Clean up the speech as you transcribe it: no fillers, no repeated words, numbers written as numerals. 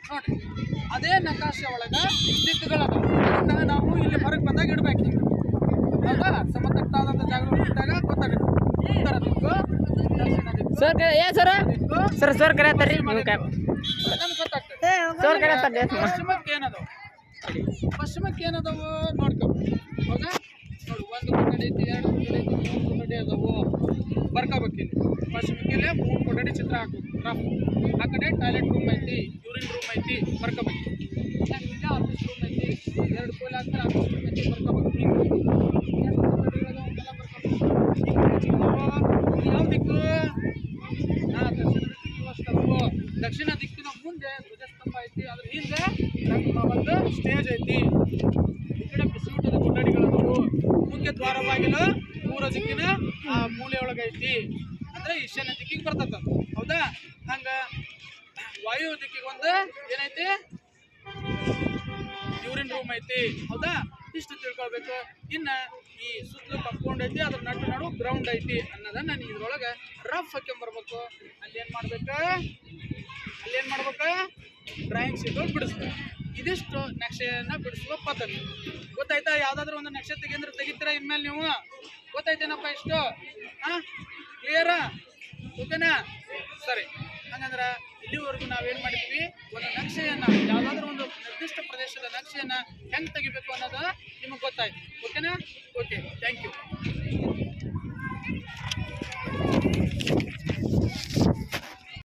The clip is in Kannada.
ನೋಡ್ರಿ ಅದೇ ನಕಾಶೆ ಒಳಗೆ ದಿಕ್ಕುಗಳದಾವ. ನಾವು ಇಲ್ಲಿ ಹೊರಗೆ ಬಂದಾಗ ಇಡ್ಬೇಕು ಈಗ. ಹೌದಾ? ಸಮತಟ್ಟಾದಂಥ ಜಾಗಗಳು ಇಟ್ಟಾಗ ಗೊತ್ತಾಗುತ್ತೆ ಉತ್ತರ ದಿಕ್ಕು, ದಕ್ಷಿಣ ದಿಕ್ಕು, ಸರ್ ದಿಕ್ಕು ಸರ್ ಸರ್ ಕರೆಯತ್ತಾರ್ರಿ ನಮ್ಗೆ ಗೊತ್ತಾಗ್ತದೆ. ಸರ್ ಕರೆಯತ್ತಾರ ಪಶ್ಚಿಮಕ್ಕೆ ಏನದಾವ, ಪಶ್ಚಿಮಕ್ಕೆ ಏನದಾವು ನೋಡ್ಕೊ. ಹೌದಾ? ನೋಡಿ, ಒಂದು ಕೊಠಡಿ ಐತಿ, ಎರಡು ಕೊಠಡಿ ಐತಿ, ಮೂರು ಕೊಠಡಿ ಅದಾವು. ಬರ್ಕೋಬೇಕು ಇಲ್ಲಿ ಪಶ್ಚಿಮಕ್ಕೆ 3 ಕೊಠಡಿ ಚಿತ್ರ ಹಾಕೋದು ರಫ್. ಆ ಕಡೆ ಟಾಯ್ಲೆಟ್ ರೂಮ್ ಐತಿ, ಯೂರಿನ್ ರೂಮ್ ಐತಿ, ಬರ್ಕೋಬೇಕು. ನೆಕ್ಸ್ಟ್ ಆಫೀಸ್ ರೂಮ್ ಐತಿ, 2 ಕೋಲ್ ಹಾಕ್ತಾರೆ ಆಫೀಸ್ ರೂಮ್ ಐತಿ, ಬರ್ಕೋಬೇಕು. ಯಾವ ದಿಕ್ಕು? ದಕ್ಷಿಣ ದಿಕ್ಕಿನ ಮುಂದೆ ಧ್ವಜಸ್ತಂಭ ಐತಿ, ಅದ್ರ ಹಿಂದೆ ಒಂದು ಸ್ಟೇಜ್ ಐತಿ. ಈ ಕಡೆ ಬಿಸಿಯೂಟದ ಕೊಠಡಿಗಳದವು. ಮುಖ್ಯ ದ್ವಾರ ಬಾಗಿಲು ಪೂರ್ವ ದಿಕ್ಕಿನ ಮೂಲೆಯೊಳಗೆ ಐತಿ, ಅಂದ್ರೆ ಈಶಾನ್ಯ ದಿಕ್ಕಿಗೆ ಬರ್ತದ. ಹೌದಾ? ಹಂಗ ವಾಯು ದಿಕ್ಕಿಗೆ ಒಂದು ಏನೈತಿ, ಯೂರಿನ್ ರೂಮ್ ಐತಿ. ಹೌದಾ? ಇಷ್ಟು ತಿಳ್ಕೊಳ್ಬೇಕು. ಇನ್ನ ಈ ಸುತ್ತಲೂ ಕಂಪೌಂಡ್ ಐತಿ, ಅದ್ರ ನಡು ಗ್ರೌಂಡ್ ಐತಿ ಅನ್ನೋದನ್ನ ನೀವು ಇದ್ರೊಳಗೆ ರಫ್ ಹಾಕೊಂಬರ್ಬೇಕು. ಅಲ್ಲಿ ಏನ್ ಮಾಡ್ಬೇಕು, ಡ್ರಾಯಿಂಗ್ ಶೀಟ್ ಬಿಡಿಸ್ಬೇಕು. ಇದಿಷ್ಟು ನಕ್ಷೆಯನ್ನ ಬಿಡಿಸುವ ಪದ್ಧತಿ. ಗೊತ್ತಾಯ್ತಾ? ಯಾವ್ದಾದ್ರು ಒಂದು ನಕ್ಷೆ ತೆಗಿತೀರಾ ಇನ್ಮೇಲೆ ನೀವು. ಗೊತ್ತಾಯ್ತೇನಪ್ಪ ಇಷ್ಟು? ಕ್ಲಿಯರಾ? ಓಕೆನಾ? ಸರಿ. ಹಂಗಂದ್ರೆ ಇಲ್ಲಿವರೆಗೂ ನಾವೇನು ಮಾಡಿದ್ವಿ, ಒಂದು ನಕ್ಷೆಯನ್ನ, ಯಾವುದಾದ್ರೂ ಒಂದು ನಿರ್ದಿಷ್ಟ ಪ್ರದೇಶದ ನಕ್ಷೆಯನ್ನ ಹೆಂಗೆ ತೆಗಿಬೇಕು ಅನ್ನೋದು ನಿಮಗೆ ಗೊತ್ತಾಯ್ತು. ಓಕೆನಾ? Okay, thank you.